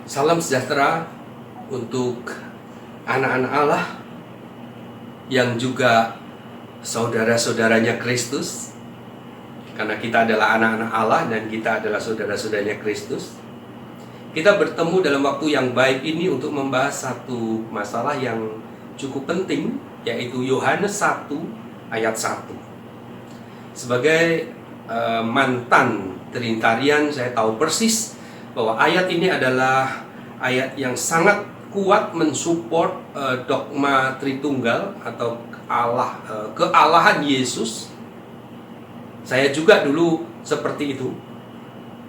Salam sejahtera untuk anak-anak Allah yang juga saudara-saudaranya Kristus. Karena kita adalah anak-anak Allah dan kita adalah saudara-saudaranya Kristus. Kita bertemu dalam waktu yang baik ini untuk membahas satu masalah yang cukup penting, yaitu Yohanes 1 ayat 1. Sebagai mantan Trinitarian, saya tahu persis bahwa ayat ini adalah ayat yang sangat kuat mensupport dogma Tritunggal atau Allah, kealahan Yesus. Saya juga dulu seperti itu.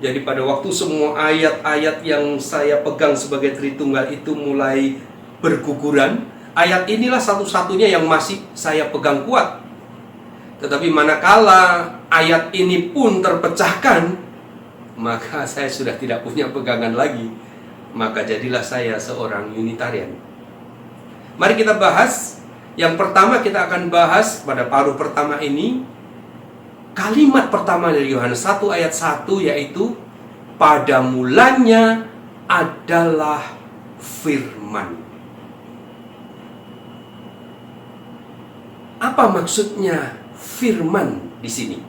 Jadi pada waktu semua ayat-ayat yang saya pegang sebagai Tritunggal itu mulai berguguran, ayat inilah satu-satunya yang masih saya pegang kuat. Tetapi manakala ayat ini pun terpecahkan, maka saya sudah tidak punya pegangan lagi. Maka jadilah saya seorang Unitarian. Mari kita bahas. Yang pertama kita akan bahas pada paruh pertama ini, kalimat pertama dari Yohanes 1 ayat 1, yaitu pada mulanya adalah firman. Apa maksudnya firman di sini?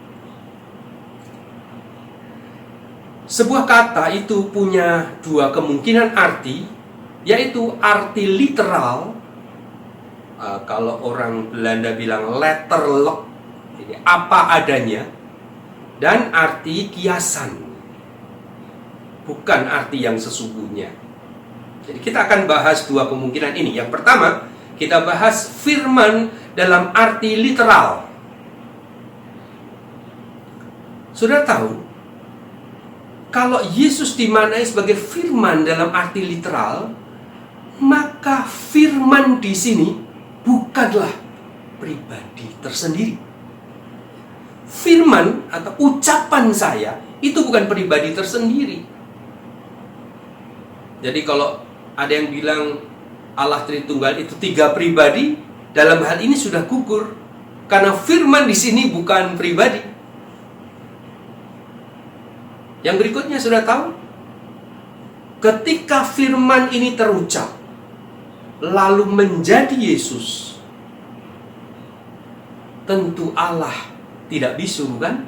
Sebuah kata itu punya dua kemungkinan arti, yaitu arti literal, kalau orang Belanda bilang letterlijk, jadi apa adanya, dan arti kiasan, bukan arti yang sesungguhnya. Jadi kita akan bahas dua kemungkinan ini. Yang pertama, kita bahas firman dalam arti literal. Sudah tahu, kalau Yesus dimaknai sebagai firman dalam arti literal, maka firman di sini bukanlah pribadi tersendiri. Firman atau ucapan saya itu bukan pribadi tersendiri. Jadi kalau ada yang bilang Allah Tritunggal itu tiga pribadi, dalam hal ini sudah gugur, karena firman di sini bukan pribadi. Yang berikutnya sudah tahu, ketika firman ini terucap lalu menjadi Yesus, tentu Allah tidak bisu, bukan?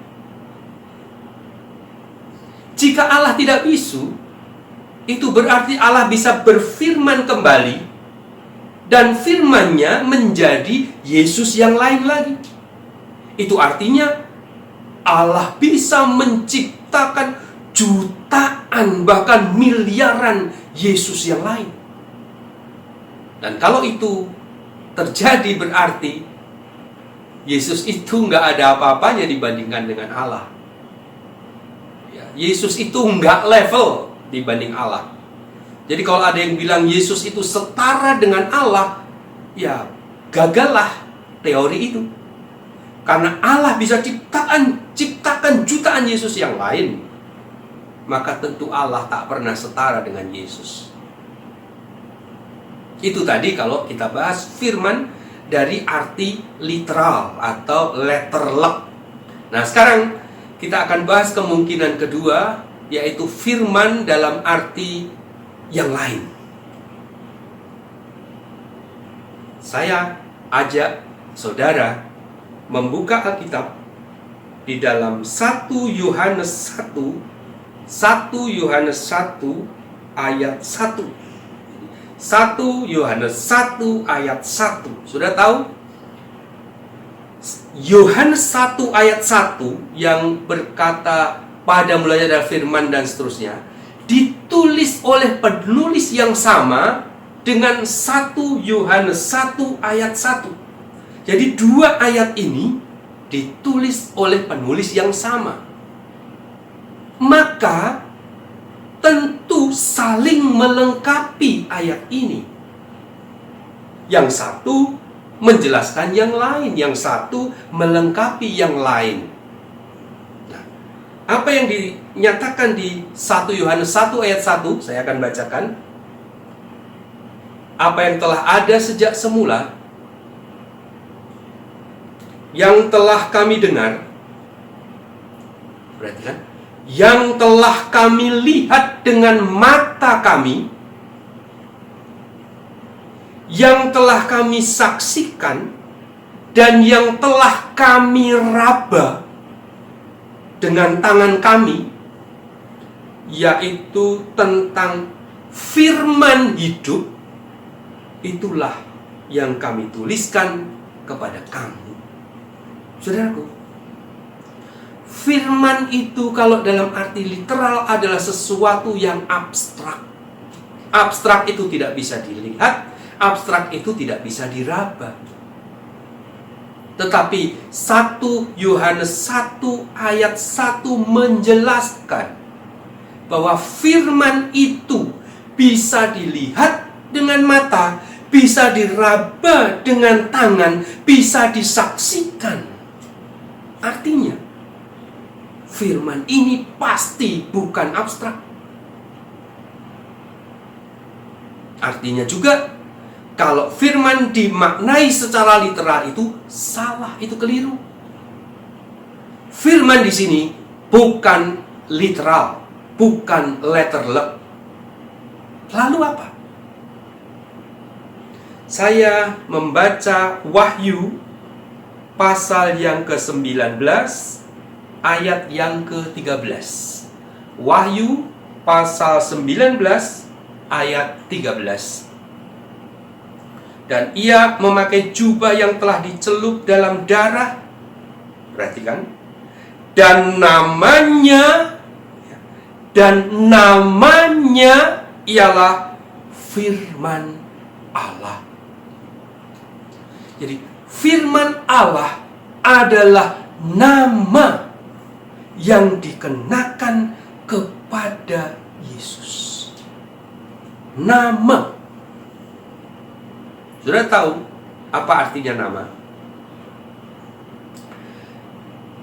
Jika Allah tidak bisu, itu berarti Allah bisa berfirman kembali, dan firman-Nya menjadi Yesus yang lain lagi. Itu artinya Allah bisa menciptakan jutaan, bahkan miliaran Yesus yang lain. Dan kalau itu terjadi, berarti Yesus itu nggak ada apa-apanya dibandingkan dengan Allah. Yesus itu nggak level dibanding Allah. Jadi kalau ada yang bilang Yesus itu setara dengan Allah, ya gagallah teori itu. Karena Allah bisa ciptakan jutaan Yesus yang lain, maka tentu Allah tak pernah setara dengan Yesus. Itu tadi kalau kita bahas firman dari arti literal atau letterlijk. Nah, sekarang kita akan bahas kemungkinan kedua, yaitu firman dalam arti yang lain. Saya ajak saudara membuka Alkitab di dalam 1 Yohanes 1 ayat 1. 1 Yohanes 1 ayat 1. Sudah tahu? Yohanes 1 ayat 1 yang berkata pada mulanya adalah firman dan seterusnya, ditulis oleh penulis yang sama dengan 1 Yohanes 1 ayat 1. Jadi dua ayat ini ditulis oleh penulis yang sama. Maka tentu saling melengkapi ayat ini. Yang satu menjelaskan yang lain, yang satu melengkapi yang lain. Nah, apa yang dinyatakan di 1 Yohanes 1 ayat 1, saya akan bacakan. Apa yang telah ada sejak semula, yang telah kami dengar, perhatikan, yang telah kami lihat dengan mata kami, yang telah kami saksikan, dan yang telah kami raba dengan tangan kami, yaitu tentang firman hidup, itulah yang kami tuliskan kepada kamu. Saudaraku, firman itu kalau dalam arti literal adalah sesuatu yang abstrak. Abstrak itu tidak bisa dilihat, abstrak itu tidak bisa diraba. Tetapi 1 Yohanes 1 ayat 1 menjelaskan bahwa firman itu bisa dilihat dengan mata, bisa diraba dengan tangan, bisa disaksikan. Artinya, firman ini pasti bukan abstrak. Artinya juga, kalau firman dimaknai secara literal itu salah, itu keliru. Firman di sini bukan literal, bukan letterlek. Lalu apa? Saya membaca Wahyu pasal yang ke-19 ayat yang ke-13. Wahyu pasal 19 ayat 13. Dan ia memakai jubah yang telah dicelup dalam darah. Perhatikan. Dan namanya ialah firman Allah. Jadi firman Allah adalah nama yang dikenakan kepada Yesus. Nama. Saudara tahu apa artinya nama?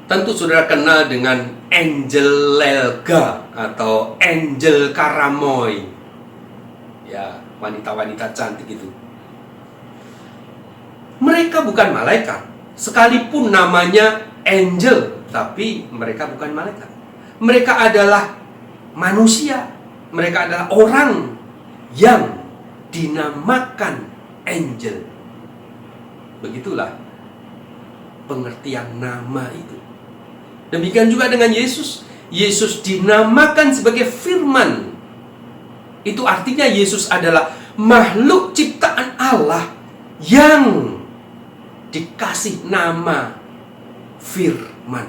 Tentu saudara kenal dengan Angel Lelga atau Angel Karamoy. Ya, wanita-wanita cantik itu. Mereka bukan malaikat. Sekalipun namanya angel, tapi mereka bukan malaikat. Mereka adalah manusia. Mereka adalah orang yang dinamakan angel. Begitulah pengertian nama itu. Demikian juga dengan Yesus. Yesus dinamakan sebagai firman. Itu artinya Yesus adalah makhluk ciptaan Allah yang dikasih nama firman.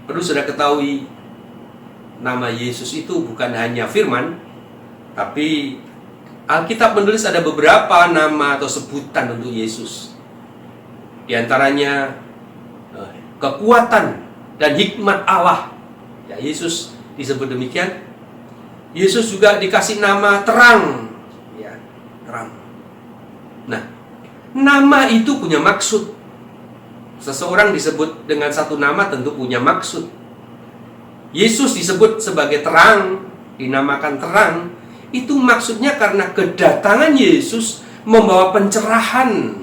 Perlu sudah ketahui, nama Yesus itu bukan hanya firman, tapi Alkitab menulis ada beberapa nama atau sebutan untuk Yesus. Di antaranya kekuatan dan hikmat Allah. Ya, Yesus disebut demikian. Yesus juga dikasih nama terang. Ya, terang. Nah, nama itu punya maksud. Seseorang disebut dengan satu nama tentu punya maksud. Yesus disebut sebagai terang, dinamakan terang. Itu maksudnya karena kedatangan Yesus membawa pencerahan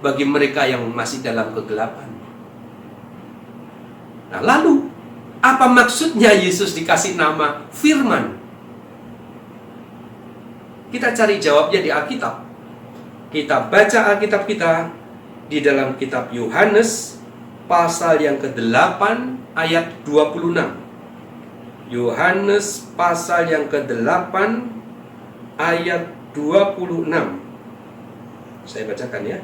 bagi mereka yang masih dalam kegelapan. Nah, lalu apa maksudnya Yesus dikasih nama firman? Kita cari jawabnya di Alkitab. Kita baca Alkitab kita di dalam kitab Yohanes pasal yang ke-8 ayat 26. Yohanes pasal yang ke-8 ayat 26. Saya bacakan ya.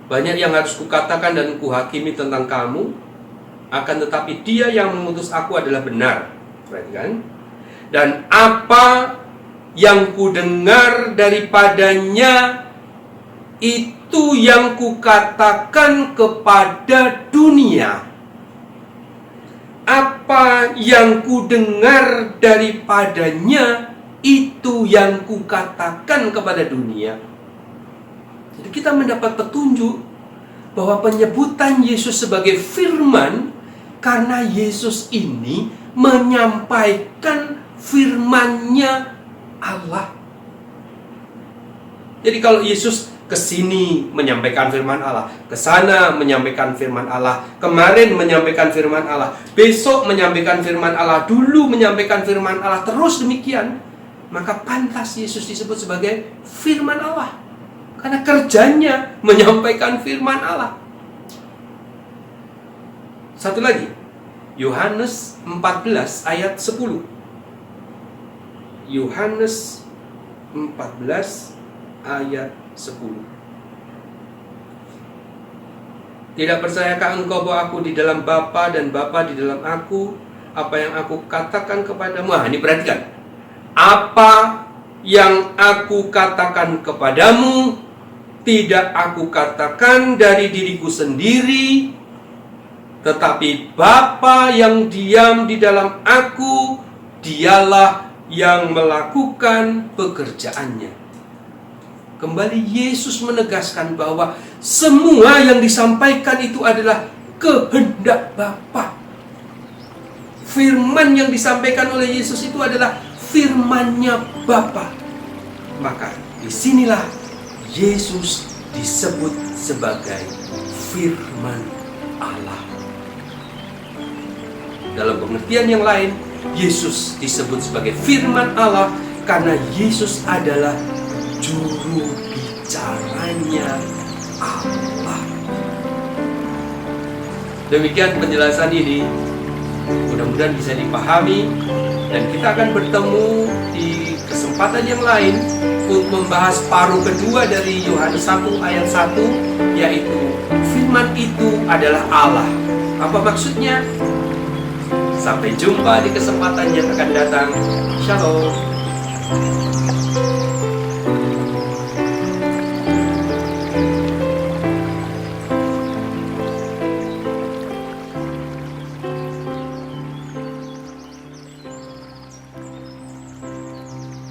Banyak yang harus kukatakan dan kuhakimi tentang kamu, akan tetapi dia yang mengutus aku adalah benar. Perhatikan. Dan apa yang kudengar daripadanya, itu yang kukatakan kepada dunia. Apa yang kudengar daripadanya, itu yang kukatakan kepada dunia. Jadi kita mendapat petunjuk bahwa penyebutan Yesus sebagai firman, karena Yesus ini menyampaikan firman-Nya Allah. Jadi kalau Yesus Kesini menyampaikan firman Allah, kesana menyampaikan firman Allah, kemarin menyampaikan firman Allah, besok menyampaikan firman Allah, dulu menyampaikan firman Allah, terus demikian. Maka pantas Yesus disebut sebagai firman Allah, karena kerjanya menyampaikan firman Allah. Satu lagi, Yohanes 14 ayat 10. Yohanes 14 ayat 10. Tidak percayakah engkau bahwa aku di dalam Bapa dan Bapa di dalam aku? Apa yang aku katakan kepadamu? Ini perhatikan. Apa yang aku katakan kepadamu tidak aku katakan dari diriku sendiri, tetapi Bapa yang diam di dalam aku, dialah yang melakukan pekerjaannya. Kembali Yesus menegaskan bahwa semua yang disampaikan itu adalah kehendak Bapa. Firman yang disampaikan oleh Yesus itu adalah firman-Nya Bapa. Maka disinilah Yesus disebut sebagai firman Allah. Dalam pengertian yang lain, Yesus disebut sebagai firman Allah karena Yesus adalah juru bicaranya Allah. Demikian penjelasan ini, mudah-mudahan bisa dipahami, dan kita akan bertemu di kesempatan yang lain untuk membahas paruh kedua dari Yohanes 1 ayat 1, yaitu firman itu adalah Allah. Apa maksudnya? Sampai jumpa di kesempatan yang akan datang. Shalom.